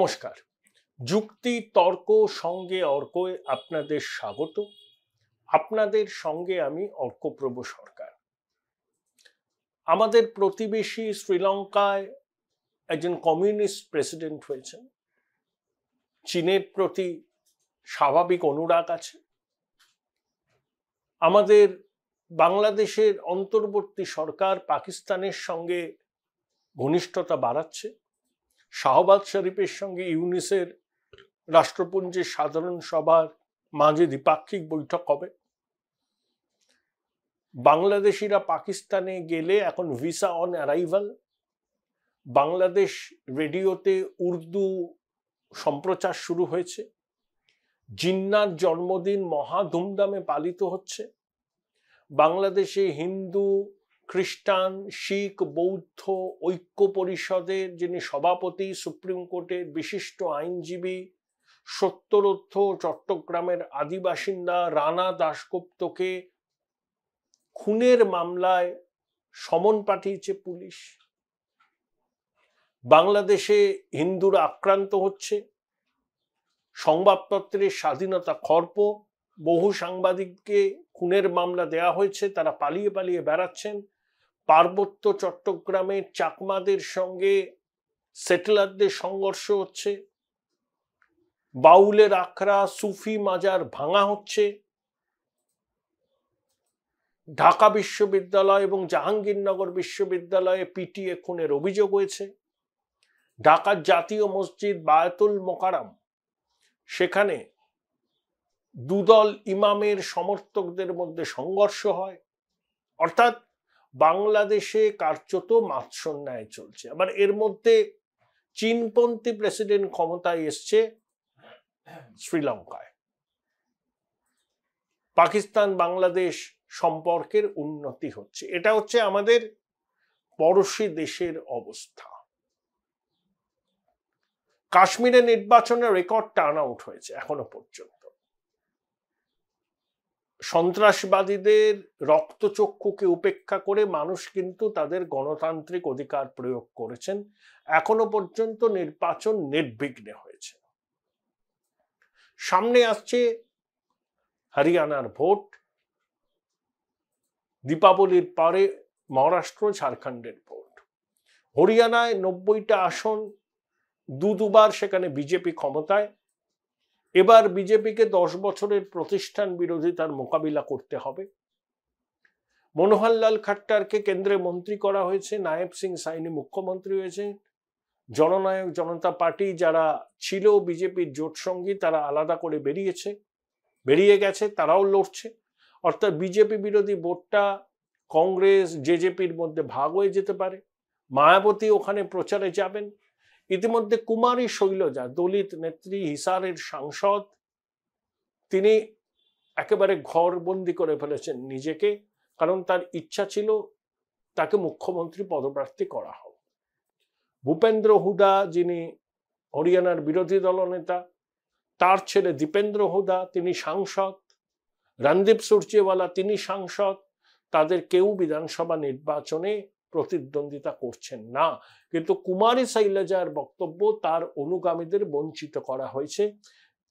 নমস্কার। যুক্তি তর্ক সঙ্গে অর্কয় আপনাদের স্বাগত। আপনাদের সঙ্গে আমি অর্কপ্রভ সরকার। আমাদের প্রতিবেশী শ্রীলঙ্কায় একজন কমিউনিস্ট প্রেসিডেন্ট হয়েছেন। চীনের প্রতি স্বাভাবিক অনুরাগ আছে। আমাদের বাংলাদেশের অন্তর্বর্তী সরকার পাকিস্তানের সঙ্গে ঘনিষ্ঠতা বাড়াচ্ছে। শাহবাজ শরীফের সঙ্গে ইউনিসের রাষ্ট্রপুঞ্জের সাধারণ সভার মাঝে দ্বিপাক্ষিক বৈঠক হবে। বাংলাদেশিরা পাকিস্তানে গেলে এখন ভিসা অন অ্যারাইভাল। বাংলাদেশ রেডিওতে উর্দু সম্প্রচার শুরু হয়েছে। জিন্নার জন্মদিন মহা ধুমধামে পালিত হচ্ছে। বাংলাদেশে হিন্দু, খ্রিস্টান, শিখ, বৌদ্ধ ঐক্য পরিষদের যিনি সভাপতি, সুপ্রিম কোর্টের বিশিষ্ট আইনজীবী, সত্তরোর্ধ্ব চট্টগ্রামের আদিবাসিন্দা রানা দাশগুপ্তকে খুনের মামলায় সমন পাঠিয়েছে পুলিশ। বাংলাদেশে হিন্দুরা আক্রান্ত হচ্ছে। সংবাদপত্রের স্বাধীনতা খর্ব। বহু সাংবাদিককে খুনের মামলা দেয়া হয়েছে, তারা পালিয়ে পালিয়ে বেড়াচ্ছেন। পার্বত্য চট্টগ্রামের চাকমাদের সঙ্গে সেটেলারদের সংঘর্ষ হচ্ছে। বাউলের আখড়া, সুফি মাজার ভাঙা হচ্ছে। ঢাকা বিশ্ববিদ্যালয় এবং জাহাঙ্গীরনগর বিশ্ববিদ্যালয়ে পিটিএ খুনের অভিযোগ হয়েছে। ঢাকার জাতীয় মসজিদ বায়তুল মোকাররম, সেখানে দুদল ইমামের সমর্থকদের মধ্যে সংঘর্ষ হয়। অর্থাৎ বাংলাদেশে কার্যত মাৎসন্যায় চলছে। আবার এর মধ্যে চীনপন্থী প্রেসিডেন্ট ক্ষমতায় এসছে শ্রীলঙ্কায়। পাকিস্তান বাংলাদেশ সম্পর্কের উন্নতি হচ্ছে। এটা হচ্ছে আমাদের পড়শি দেশের অবস্থা। কাশ্মীরে নির্বাচনে রেকর্ড টার্ন আউট হয়েছে এখনো পর্যন্ত। সন্ত্রাসবাদীদের রক্তচক্ষুকে উপেক্ষা করে মানুষ কিন্তু তাদের গণতান্ত্রিক অধিকার প্রয়োগ করেছেন। এখনো পর্যন্ত নির্বাচন নির্বিঘ্নে হয়েছে। সামনে আসছে হরিয়ানার ভোট। দীপাবলির পরে মহারাষ্ট্র, ঝাড়খণ্ডের ভোট। হরিয়ানায় 90টা আসন, দুবার সেখানে বিজেপি ক্ষমতায়। এবার বিজেপিকে 10 বছরের প্রতিষ্ঠান বিরোধিতার মোকাবিলা করতে হবে। মনোহরলাল খাট্টারকে কেন্দ্রে মন্ত্রী করা হয়েছে। নায়েব সিং সাইনি মুখ্যমন্ত্রী হয়েছে। জননায়ক জনতা পার্টি যারা ছিল বিজেপির জোট সঙ্গী, তারা আলাদা করে বেরিয়ে গেছে, তারাও লড়ছে। অর্থাৎ বিজেপি বিরোধী ভোটটা কংগ্রেস জেজেপির মধ্যে ভাগ হয়ে যেতে পারে। মায়াবতী ওখানে প্রচারে যাবেন। ইতিমধ্যে কুমারী শৈলজা, দলিত নেত্রী, হিসারের সাংসদ, তিনি একেবারে ঘরবন্দি করে ফেলেছেন নিজেকে, কারণ তার ইচ্ছা ছিল তাকে মুখ্যমন্ত্রী পদপ্রার্থী করা হোক। ভূপেন্দ্র হুডা, যিনি হরিয়ানার বিরোধী দলনেতা, তার ছেলে দীপেন্দ্র হুডা, তিনি সাংসদ। রণদীপ সুরজেওয়ালা, তিনি সাংসদ। তাদের কেউ বিধানসভা নির্বাচনে প্রতিদ্বন্দ্বিতা করছেন না। কিন্তু কুমারী শৈলজার বক্তব্য, তার অনুগামীদের বঞ্চিত করা হয়েছে।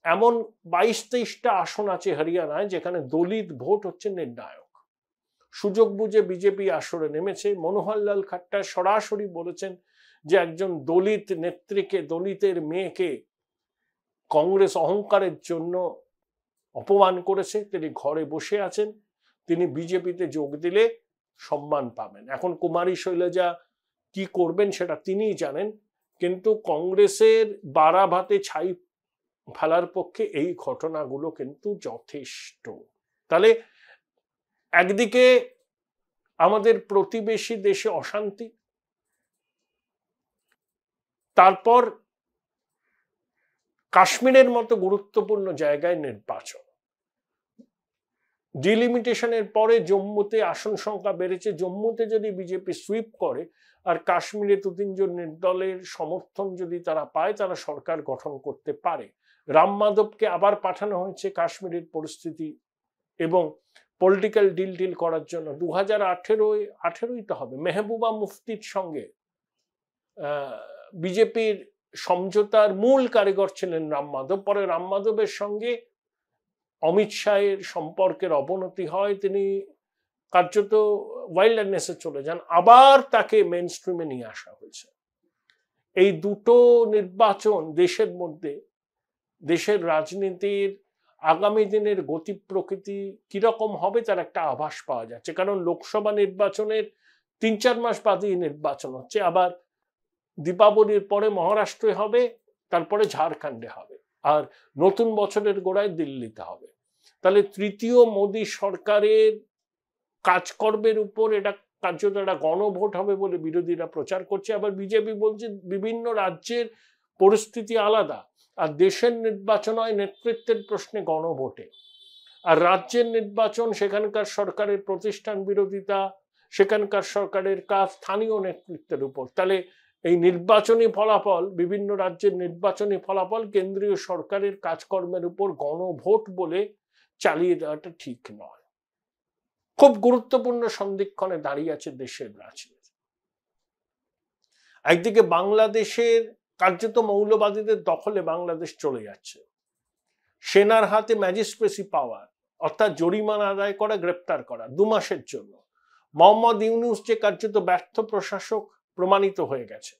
এমন 22-23টা আসন আছে হরিয়ানায় যেখানে দলিত ভোট হচ্ছে নির্ণায়ক। সুযোগ বুঝে বিজেপি আসরে নেমেছে। মনোহরলাল খাট্টার সরাসরি বলেছেন যে একজন দলিত নেত্রীকে, দলিতের মেয়েকে কংগ্রেস অহংকারের জন্য অপমান করেছে। তিনি ঘরে বসে আছেন। তিনি বিজেপিতে যোগ দিলে সম্মান পাবেন। এখন কুমারী শৈলজা কি করবেন সেটা তিনিই জানেন। কিন্তু কংগ্রেসের বাড়াভাতে ছাই ফেলার পক্ষে এই ঘটনাগুলো কিন্তু যথেষ্ট। তাহলে একদিকে আমাদের প্রতিবেশী দেশে অশান্তি, তারপর কাশ্মীরের মতো গুরুত্বপূর্ণ জায়গায় নির্বাচন। ডিলিমিটেশনের পরে জম্মুতে আসন সংখ্যা বেড়েছে। জম্মুতে যদি বিজেপি সুইপ করে আর কাশ্মীরে 2-3 নির্দলের সমর্থন যদি তারা পায়, তারা সরকার গঠন করতে পারে। রাম মাধবকে আবার পাঠানো হয়েছে কাশ্মীরের পরিস্থিতি এবং পলিটিক্যাল ডিল করার জন্য। 2018 তো হবে, মেহবুবা মুফতির সঙ্গে বিজেপির সমঝোতার মূল কারিগর ছিলেন রাম মাধব। পরে রাম মাধবের সঙ্গে অমিত শাহের সম্পর্কের অবনতি হয়, তিনি কার্যত ওয়াইল্ডনেসে চলে যান, আবার তাকে মেইন স্ট্রিমে নিয়ে আসা হয়েছে। এই দুটো নির্বাচন দেশের মধ্যে, দেশের রাজনীতির আগামী দিনের গতি প্রকৃতি কিরকম হবে তার একটা আভাস পাওয়া যাচ্ছে। কারণ লোকসভা নির্বাচনের 3-4 মাস বাদেই নির্বাচন হচ্ছে, আবার দীপাবলির পরে মহারাষ্ট্রে হবে, তারপরে ঝাড়খণ্ডে হবে, আর নতুন বছরের গোড়ায় দিল্লিতে হবে। তাহলে তৃতীয় মোদী সরকারের কাজকর্মের উপর এটা কার্যত একটা গণভোট হবে বলে বিরোধীরা প্রচার করছে। আবার বিজেপি বলছে বিভিন্ন রাজ্যের পরিস্থিতি আলাদা, আর দেশের নির্বাচন হয় নেতৃত্বের প্রশ্নে গণভোটে, আর রাজ্যের নির্বাচন সেখানকার সরকারের প্রতিষ্ঠান বিরোধিতা, সেখানকার সরকারের কাজ স্থানীয় নেতৃত্বের উপর। তাহলে এই নির্বাচনী ফলাফল, বিভিন্ন রাজ্যের নির্বাচনী ফলাফল কেন্দ্রীয় সরকারের কাজকর্মের উপর গণভোট বলে চালিয়ে দেওয়াটা ঠিক নয়। খুব গুরুত্বপূর্ণ সন্ধিক্ষণে দাঁড়িয়ে আছে দেশের রাজনীতি। একদিকে বাংলাদেশের কার্যত মৌলবাদীদের দখলে বাংলাদেশ চলে যাচ্ছে, সেনার হাতে ম্যাজিস্ট্রেসি পাওয়ার, অর্থাৎ জরিমানা আদায় করা, গ্রেপ্তার করা 2 মাসের জন্য। মোহাম্মদ ইউনূস যে কার্যত ব্যর্থ প্রশাসক প্রমাণিত হয়ে গেছে।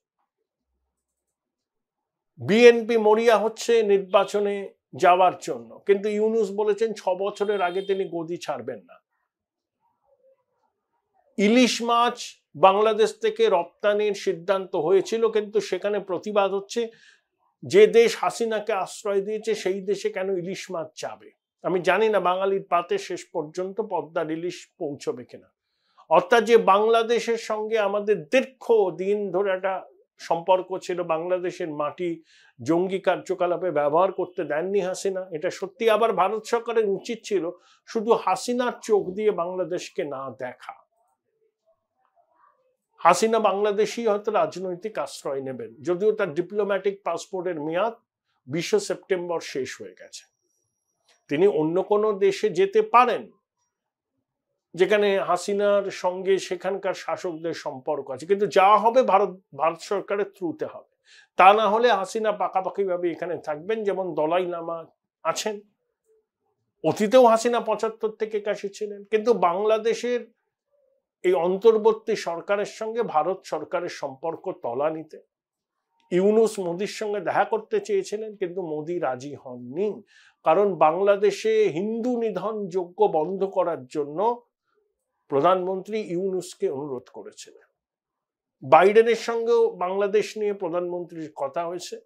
বিএনপি মরিয়া হচ্ছে নির্বাচনে যাওয়ার জন্য, কিন্তু ইউনূস বলেছেন 6 বছরের আগে তিনি গদি ছাড়বেন না। ইলিশ মাছ বাংলাদেশ থেকে রপ্তানির সিদ্ধান্ত হয়েছিল, কিন্তু সেখানে প্রতিবাদ হচ্ছে যে দেশ হাসিনাকে আশ্রয় দিয়েছে সেই দেশে কেন ইলিশ মাছ যাবে। আমি জানি না বাঙালির পাতে শেষ পর্যন্ত পদ্মার ইলিশ পৌঁছবে কিনা। অর্থাৎ যে বাংলাদেশের সঙ্গে আমাদের দীর্ঘ দিন ধরে একটা সম্পর্ক ছিল, বাংলাদেশের মাটি জঙ্গি কার্যকলাপে ব্যবহার করতে দেননি হাসিনা, এটা সত্যি। আবার ভারত সরকারের উচিত ছিল শুধু হাসিনার চোখ দিয়ে বাংলাদেশকে না দেখা। হাসিনা বাংলাদেশই হয়তো রাজনৈতিক আশ্রয় নেবেন, যদিও তার ডিপ্লোম্যাটিক পাসপোর্টের মেয়াদ 20 সেপ্টেম্বর শেষ হয়ে গেছে। তিনি অন্য কোনো দেশে যেতে পারেন যেখানে হাসিনার সঙ্গে সেখানকার শাসকদের সম্পর্ক আছে, কিন্তু যা হবে ভারত সরকারের থ্রুতে হবে। তা না হলে হাসিনা পাকাপাকিভাবে এখানে থাকবেন, যেমন দলাই লামা আছেন। অতীতেও হাসিনা 75 থেকে 81 ছিলেন, কিন্তু বাংলাদেশের এই অন্তর্বর্তী সরকারের সঙ্গে ভারত সরকারের সম্পর্ক তলানিতে। ইউনূস মোদির সঙ্গে দেখা করতে চেয়েছিলেন, কিন্তু মোদি রাজি হননি, কারণ বাংলাদেশে হিন্দু নিধন যজ্ঞ বন্ধ করার জন্য প্রধানমন্ত্রী ইউনূসকে অনুরোধ করেছিলেন। বাইডেনের সঙ্গেও বাংলাদেশ নিয়ে প্রধানমন্ত্রীর কথা হয়েছে।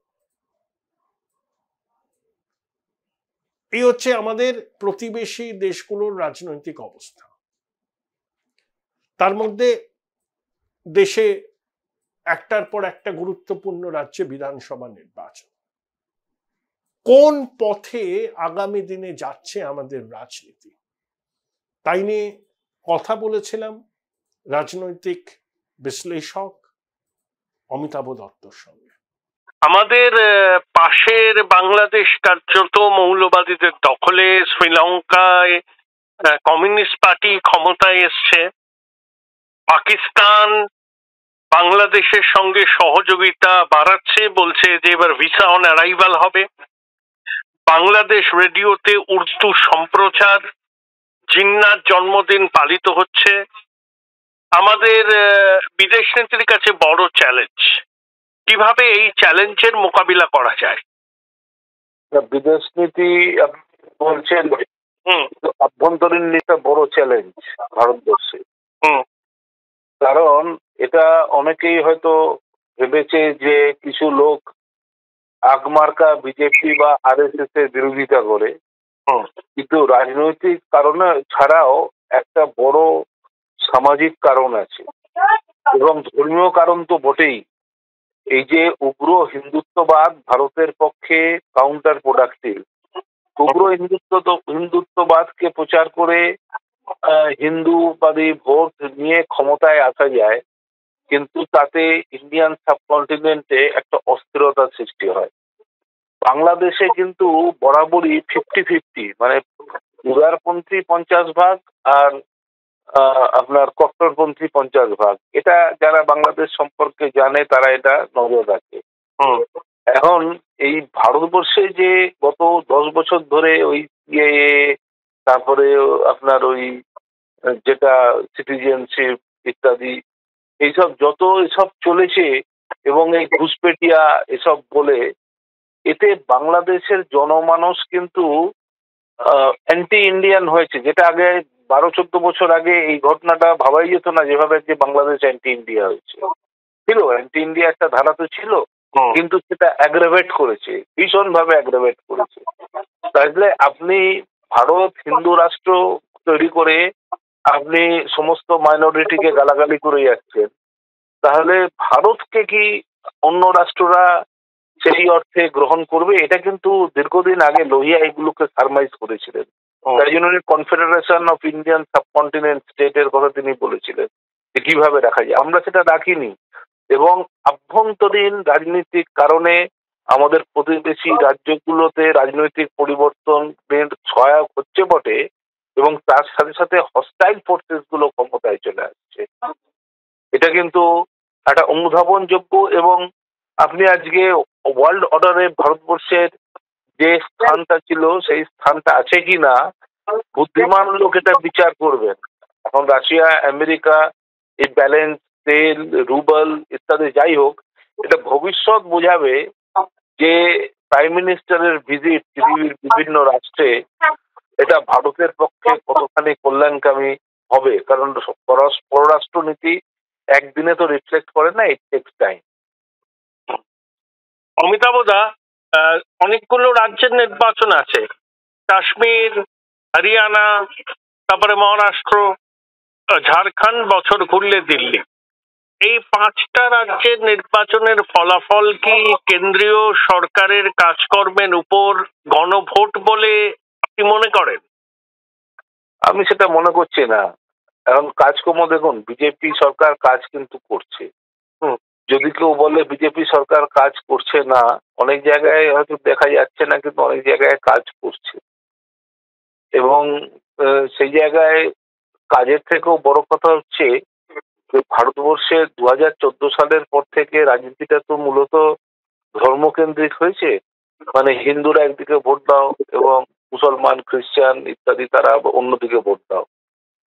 এই হচ্ছে আমাদের প্রতিবেশী দেশগুলোর রাজনৈতিক অবস্থা। তার মধ্যে দেশে একটার পর একটা গুরুত্বপূর্ণ রাজ্যে বিধানসভা নির্বাচন। কোন পথে আগামী দিনে যাচ্ছে আমাদের রাজনীতি, তাই নিয়ে কথা বলেছিলাম রাজনৈতিক বিশ্লেষক অমিতাভ দত্তর সঙ্গে। আমাদের পাশের বাংলাদেশ কার্যত মৌলবাদীদের দখলে, শ্রীলঙ্কায় কমিউনিস্ট পার্টি ক্ষমতায় এসছে, পাকিস্তান বাংলাদেশের সঙ্গে সহযোগিতা বাড়াচ্ছে, বলছে যে এবার ভিসা অন অ্যারাইভাল হবে। বাংলাদেশ রেডিওতে উর্দু সম্প্রচার, জিন্নার জন্মদিন পালিত হচ্ছে। আমাদের বিদেশ নীতির কাছে বড় চ্যালেঞ্জ। কিভাবে এই চ্যালেঞ্জের মোকাবিলা করা যায়? বিদেশ নীতি বলছেন, আভ্যন্তরীণ নীতিটা বড় চ্যালেঞ্জ ভারতবর্ষে। কারণ এটা অনেকেই হয়তো ভেবেছে যে কিছু লোক আগমার্কা বিজেপি বা আরএসএস এর বিরোধিতা করে, কিন্তু রাজনৈতিক কারণে ছাড়াও একটা বড় সামাজিক কারণ আছে, এবং ধর্মীয় কারণ তো বটেই। এই যে উগ্র হিন্দুত্ববাদ ভারতের পক্ষে কাউন্টার প্রোডাক্টিভ। উগ্র হিন্দুত্ববাদকে প্রচার করে হিন্দুবাদী ভোট নিয়ে ক্ষমতায় আসা যায়, কিন্তু তাতে ইন্ডিয়ান সাবকন্টিনেন্টে একটা অস্থিরতা সৃষ্টি হয়। বাংলাদেশে কিন্তু বরাবরই 50-50, মানে উদারপন্থী 50% আর আপনার কট্টরপন্থী 50%। এটা যারা বাংলাদেশ সম্পর্কে জানে তারা এটা নজর রাখে। এখন এই ভারতবর্ষে যে গত 10 বছর ধরে ওই তারপরে আপনার ওই যেটা সিটিজেনশিপ ইত্যাদি এইসব যত এসব চলেছে এবং এই ঘুষপেটিয়া এসব বলে, এতে বাংলাদেশের জনমানস কিন্তু অ্যান্টি ইন্ডিয়ান হয়েছে, যেটা আগে 12-14 বছর আগে এই ঘটনাটা ভাবাই যেত না, যেভাবে যে বাংলাদেশ অ্যান্টি ইন্ডিয়া হয়েছে। ছিল অ্যান্টি ইন্ডিয়া একটা ধারা তো ছিল, কিন্তু সেটা অ্যাগ্রাভেট করেছে, ভীষণভাবে অ্যাগ্রাভেট করেছে। তাহলে আপনি ভারত হিন্দু রাষ্ট্র তৈরি করে আপনি সমস্ত মাইনরিটিকে গালাগালি করে যাচ্ছেন, তাহলে ভারতকে কি অন্য রাষ্ট্ররা সেই অর্থে গ্রহণ করবে? এটা কিন্তু দীর্ঘদিন আগে লোহিয়া এগুলোকে সারমাইজ করেছিলেন। তাই জন্য কনফেডারেশন অফ ইন্ডিয়ান সাবকন্টিনেন্ট স্টেটের কথা তিনি বলেছিলেন যে কিভাবে রাখা যায়। আমরা সেটা রাখিনি, এবং আভ্যন্তরীণ রাজনৈতিক কারণে আমাদের প্রতিবেশী রাজ্যগুলোতে রাজনৈতিক পরিবর্তনের সহায়ক হচ্ছে বটে, এবং তার সাথে সাথে হস্টাইল ফোর্সেস গুলো ক্ষমতায় চলে আসছে। এটা কিন্তু একটা অনুধাবনযোগ্য, এবং আপনি আজকে ওয়ার্ল্ড অর্ডারে ভারতবর্ষের যে স্থানটা ছিল সেই স্থানটা আছে কিনা বুদ্ধিমান লোক এটা বিচার করবেন। এখন রাশিয়া আমেরিকা এই ব্যালেন্স তেল রুবেল ইত্যাদি যাই হোক, এটা ভবিষ্যৎ বোঝাবে যে প্রাইম মিনিস্টারের ভিজিট পৃথিবীর বিভিন্ন রাষ্ট্রে এটা ভারতের পক্ষে কতখানি কল্যাণকামী হবে, কারণ পররাষ্ট্রনীতি একদিনে তো রিফ্লেক্ট করে না, ইট টেক্স টাইম। অমিতাভ দা, অনেকগুলো রাজ্যের নির্বাচন আছে, কাশ্মীর, হরিয়ানা, তারপরে মহারাষ্ট্র, ঝাড়খণ্ড, বছর ঘুরলে দিল্লি। এই 5টা রাজ্যের নির্বাচনের ফলাফল কি কেন্দ্রীয় সরকারের কাজকর্মের উপর গণভোট বলে আপনি মনে করেন? আমি সেটা মনে করছি না। এখন কাজকর্ম দেখুন, বিজেপি সরকার কাজ কিন্তু করছে। যদি কেউ বলে বিজেপি সরকার কাজ করছে না, অনেক জায়গায় হয়তো দেখা যাচ্ছে না, কিন্তু অনেক জায়গায় কাজ করছে, এবং সেই জায়গায় কাজের থেকেও বড় কথা হচ্ছে ভারতবর্ষে 2014 সালের পর থেকে রাজনীতিটা তো মূলত ধর্মকেন্দ্রিক হয়েছে। মানে হিন্দুরা একদিকে ভোট দাও এবং মুসলমান খ্রিস্টান ইত্যাদি তারা অন্যদিকে ভোট দাও।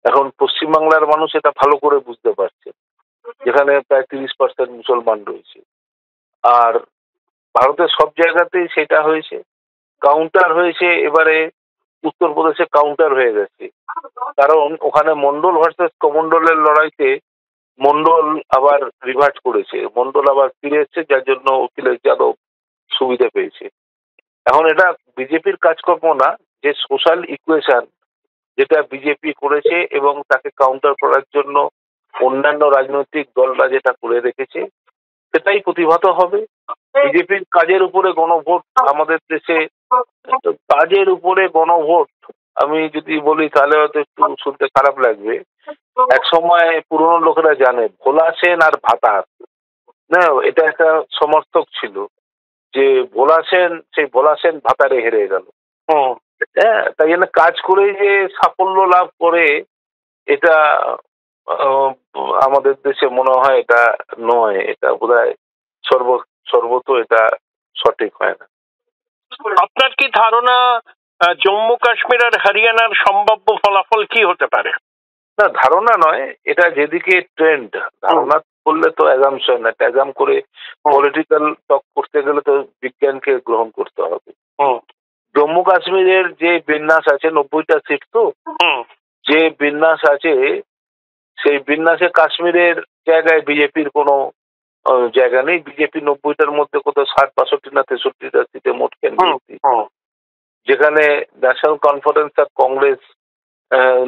এখন পশ্চিমবাংলার মানুষ এটা ভালো করে বুঝতে পারছে, যেখানে প্রায় 30% মুসলমান রয়েছে। আর ভারতের সব জায়গাতেই সেটা হয়েছে, কাউন্টার হয়েছে। এবারে উত্তরপ্রদেশে কাউন্টার হয়ে গেছে, কারণ ওখানে মন্ডল ভার্সেস কমন্ডলের লড়াইতে মন্ডল আবার রিভার্ট করেছে, মন্ডল আবার ফিরে এসছে, যার জন্য অখিলেশ যাদব সুবিধা পেয়েছে। এখন এটা বিজেপির কাজকর্ম না, যে সোশ্যাল ইকুয়েশন যেটা বিজেপি করেছে এবং তাকে কাউন্টার করার জন্য অন্যান্য রাজনৈতিক দলরা যেটা করে রেখেছে সেটাই প্রতিভাত হবে। বিজেপির কাজের উপরে গণভোট আমাদের দেশে, কাজের উপরে গণভোট আমি যদি বলি তাহলে হয়তো একটু শুনতে খারাপ লাগবে। এক সময় পুরনো লোকেরা জানে ভোলা সেন আর ভাতার, না এটা একটা সমর্থক ছিল, যে ভোলা সেন, সেই ভোলা সেন ভাতারে হেরে গেল। হ্যাঁ, তাই জন্য কাজ করে যে সাফল্য লাভ করে এটা আমাদের দেশে মনে হয় এটা নয়, এটা বোধহয় সর্বত এটা সঠিক হয় না। আপনার কি ধারণা জম্মু কাশ্মীর আর হরিয়ানার সম্ভাব্য ফলাফল কি হতে পারে? না, ধারণা নয়, এটা যেদিকে ট্রেন্ড, ধারণা করলে তো অ্যাজাম্পশন, একটা অ্যাজাম করে পলিটিক্যাল টক করতে গেলে তো বিজ্ঞানকে গ্রহণ করতে হবে। জম্মু কাশ্মীরের যে বিন্যাস আছে, 90টা সিট তো, যে বিন্যাস আছে সেই বিন্যাসে কাশ্মীরের জায়গায় বিজেপির কোনো জায়গা নেই। বিজেপি 90টার মধ্যে কোথাও 60, 62 না 63টা সিটে মোট ক্যান্ডিডেট, যেখানে ন্যাশনাল কনফারেন্স আর কংগ্রেস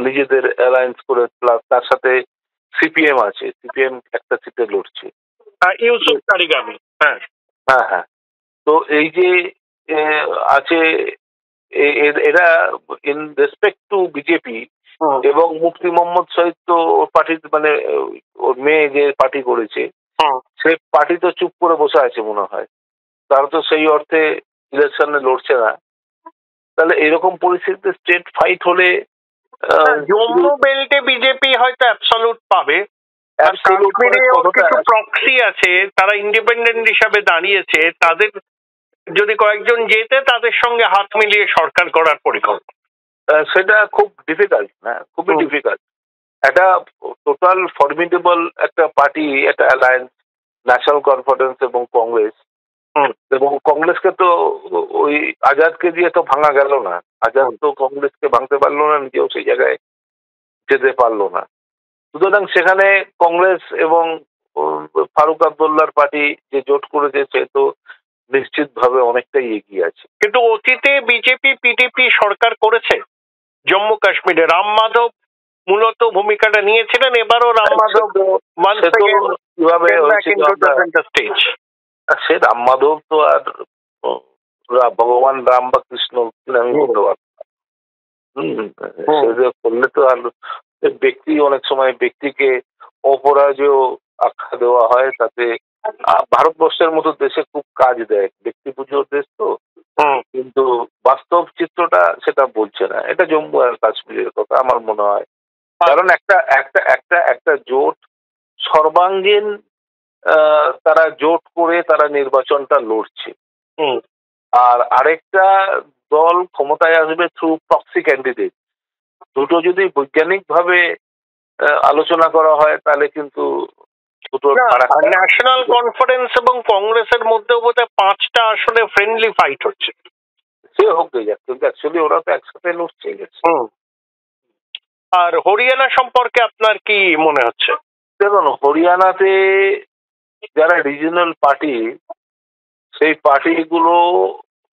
নিজেদের অ্যালায়েন্স করে, প্লাস তার সাথে সিপিএম আছে, সিপিএম একটা সিটে লড়ছে, ইউসুফ তারিগামি। হ্যাঁ হ্যাঁ। তো এই যে আছে এরা ইন রেসপেক্ট টু বিজেপি, এবং মুফতি মোহাম্মদ শহীদ তো ওর পার্টি, মানে ওর মেয়ে যে পার্টি করেছে সে পার্টি তো চুপ করে বসে আছে মনে হয়, তারা তো সেই অর্থে ইলেকশনে লড়ছে না। তাহলে এরকম পরিস্থিতিতে স্টেট ফাইট হলে জম্মু বেল্টে বিজেপি হয়তো অ্যাবসলিউট পাবে, কাশ্মীরে কিছু প্রক্সি আছে, তারা ইন্ডিপেন্ডেন্ট হিসাবে দাঁড়িয়েছে, তাদের যদি কয়েকজন যেতে তাদের সঙ্গে হাত মিলিয়ে সরকার করার পরিকল্পনা, সেটা খুব ডিফিকাল্ট না, খুবই ডিফিকাল্ট। একটা টোটাল ফর্মিডেবল একটা পার্টি, একটা অ্যালায়েন্স, ন্যাশনাল কনফারেন্স এবং কংগ্রেস, এবং কংগ্রেসকে তো ওই আজাদকে দিয়ে তো ভাঙা গেল না। আজাদ তো কংগ্রেসকে ভাঙতে পারলো না, নিজেও সেই জায়গায় যেতে পারলো না। সুতরাং সেখানে কংগ্রেস এবং ফারুক আবদুল্লাহর পার্টি যে জোট করেছে সে তো নিশ্চিতভাবে অনেকটাই এগিয়ে আছে। কিন্তু অতীতে বিজেপি পিডিপি সরকার করেছে জম্মু কাশ্মীরে, রাম মাধব মূলত ভূমিকাটা নিয়েছিলেন, এবারও রাম মাধব সে রাম মাধব তো আর ভগবান রাম বা কৃষ্ণ আমি বলতে পারবো না, করলে তো আর ব্যক্তি, অনেক সময় ব্যক্তিকে অপরাজেয় আখ্যা দেওয়া হয়, তাতে ভারতবর্ষের মতো দেশে খুব কাজ দেয়, ব্যক্তি পুজোর দেশ তো, কিন্তু বাস্তব চিত্রটা সেটা বলছে না। এটা জম্মু আর কাশ্মীরের কথা আমার মনে হয়, কারণ একটা জোট সর্বাঙ্গীন, তারা জোট করে তারা নির্বাচনটা লড়ছে, আর আরেকটা দল ক্ষমতায় আসবে থ্রু প্রক্সি ক্যান্ডিডেট। দুটো যদি বৈজ্ঞানিক ভাবে আলোচনা করা হয় তাহলে কিন্তু ন্যাশনাল কনফারেন্স এবং কংগ্রেসের মধ্যে বোধহয় 5টা আসলে ফ্রেন্ডলি ফাইট হচ্ছে। সে হোক যাক, কিন্তু অ্যাকচুয়ালি ওরা তো একসাথে লড়ছে। আর হরিয়ানা সম্পর্কে আপনার কি মনে হচ্ছে? দেখুন, হরিয়ানাতে যারা রিজিওনাল পার্টি, সেই পার্টিগুলো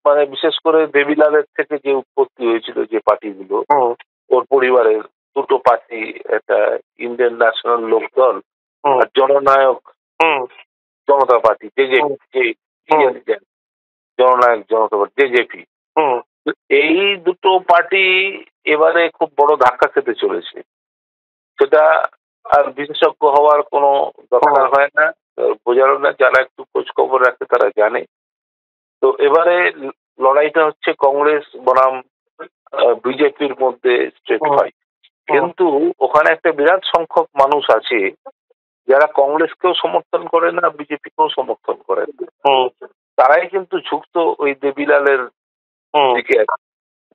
মানে বিশেষ করে দেবিলালের থেকে যে উৎপত্তি হয়েছিল যে পার্টিগুলো, ওর পরিবারের দুটো পার্টি, একটা ইন্ডিয়ান ন্যাশনাল লোকদল আর জননায়ক জনতা পার্টি, জননায়ক জনতা পার্টি জেজেপি, এই দুটো পার্টি এবারে খুব বড় ধাক্কা খেতে চলেছে। সেটা আর বিশেষজ্ঞ হওয়ার কোনো দরকার হয় না, বোঝানো না, যারা একটু খোঁজ খবর রাখে তারা জানে। তো এবারে লড়াইটা হচ্ছে কংগ্রেস বনাম বিজেপির মধ্যে স্ট্রেট ফাইট। কিন্তু ওখানে একটা বিরাট সংখ্যক মানুষ আছে যারা কংগ্রেসকেও সমর্থন করে না, বিজেপিকেও সমর্থন করে না, তারাই কিন্তু ঝুঁকত ওই দেবিলালের দিকে,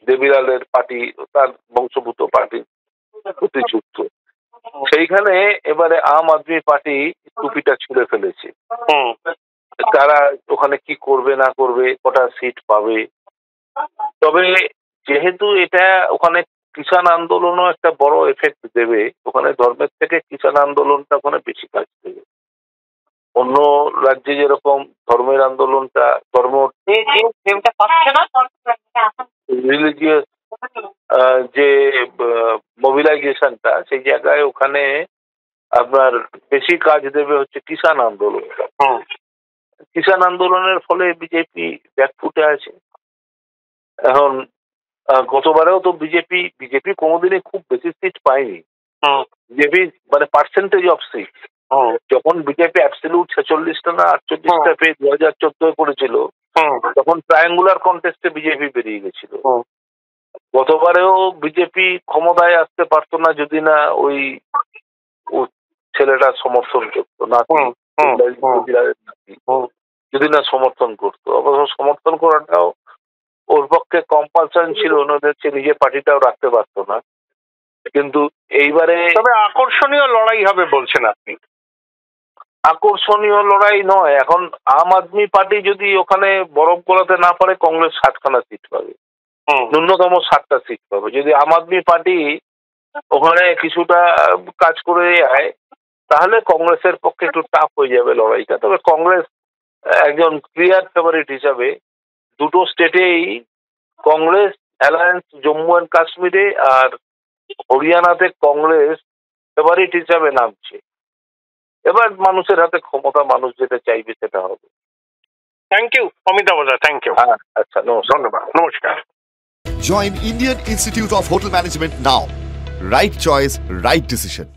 দেবিলালের পার্টি, তার বংশভূত পার্টির প্রতি ঝুঁকত। সেইখানে এবারে আম আদমি পার্টি টুপিটা ছুঁড়ে ফেলেছে। তারা ওখানে কি করবে না করবে, কটা সিট পাবে। তবে যেহেতু এটা ওখানে কিষাণ আন্দোলনও একটা বড় এফেক্ট দেবে, ওখানে ধর্মের থেকে কিষাণ আন্দোলনটা ওখানে বেশি কাজ দেবে। অন্য রাজ্যে যেরকম ধর্মের আন্দোলনটা রিলিজিয়াস যে মোবিলাইজেশনটা, সেই জায়গায় ওখানে আপনার বেশি কাজ দেবে হচ্ছে কিষাণ আন্দোলনটা। কিষাণ আন্দোলনের ফলে বিজেপি ব্যাকফুটে আছে। এখন গতবারেও তো বিজেপি কোনোদিনই খুব বেশি সিট পায়নি। বিজেপি মানে পার্সেন্টেজ অফ সিট, যখন বিজেপি অ্যাবসলিউট 46টা না 48টা পেয়ে 2014 করেছিল, তখন ট্রায়াঙ্গুলার কন্টেস্টে বিজেপি বেরিয়ে গেছিল। গতবারেও বিজেপি ক্ষমতায় আসতে পারতো না যদি না ওই ছেলেটা সমর্থন করতো, যদি না সমর্থন করতো। অবশ্য সমর্থন করাটাও ওর পক্ষে কম্পালশন ছিল, হচ্ছে নিজের পার্টিটাও রাখতে পারতো না। কিন্তু এইবারে তবে আকর্ষণীয় লড়াই হবে বলছেন আপনি? আকর্ষণীয় লড়াই নয়, এখন আম আদমি পার্টি যদি ওখানে বরফ গলাতে না পারে, কংগ্রেস 60খানা সিট পাবে, ন্যূনতম 60টা সিট পাবে। যদি আম আদমি পার্টি ওখানে কিছুটা কাজ করে যায়, তাহলে কংগ্রেসের পক্ষে একটু টাফ হয়ে যাবে লড়াইটা। তবে কংগ্রেস একজন ক্লিয়ার ফেভারিট হিসাবে দুটো স্টেটেই কংগ্রেস অ্যালায়েন্স, জম্মু অ্যান্ড কাশ্মীরে আর হরিয়ানাতে কংগ্রেস ফেভারিট হিসাবে নামছে। এবার মানুষের হাতে ক্ষমতা, মানুষ যেটা চাইবে সেটা হবে। Thank you Amitabh da, thank you. আচ্ছা, ধন্যবাদ, নমস্কার। Join Indian Institute of Hotel Management now. Right choice, right decision.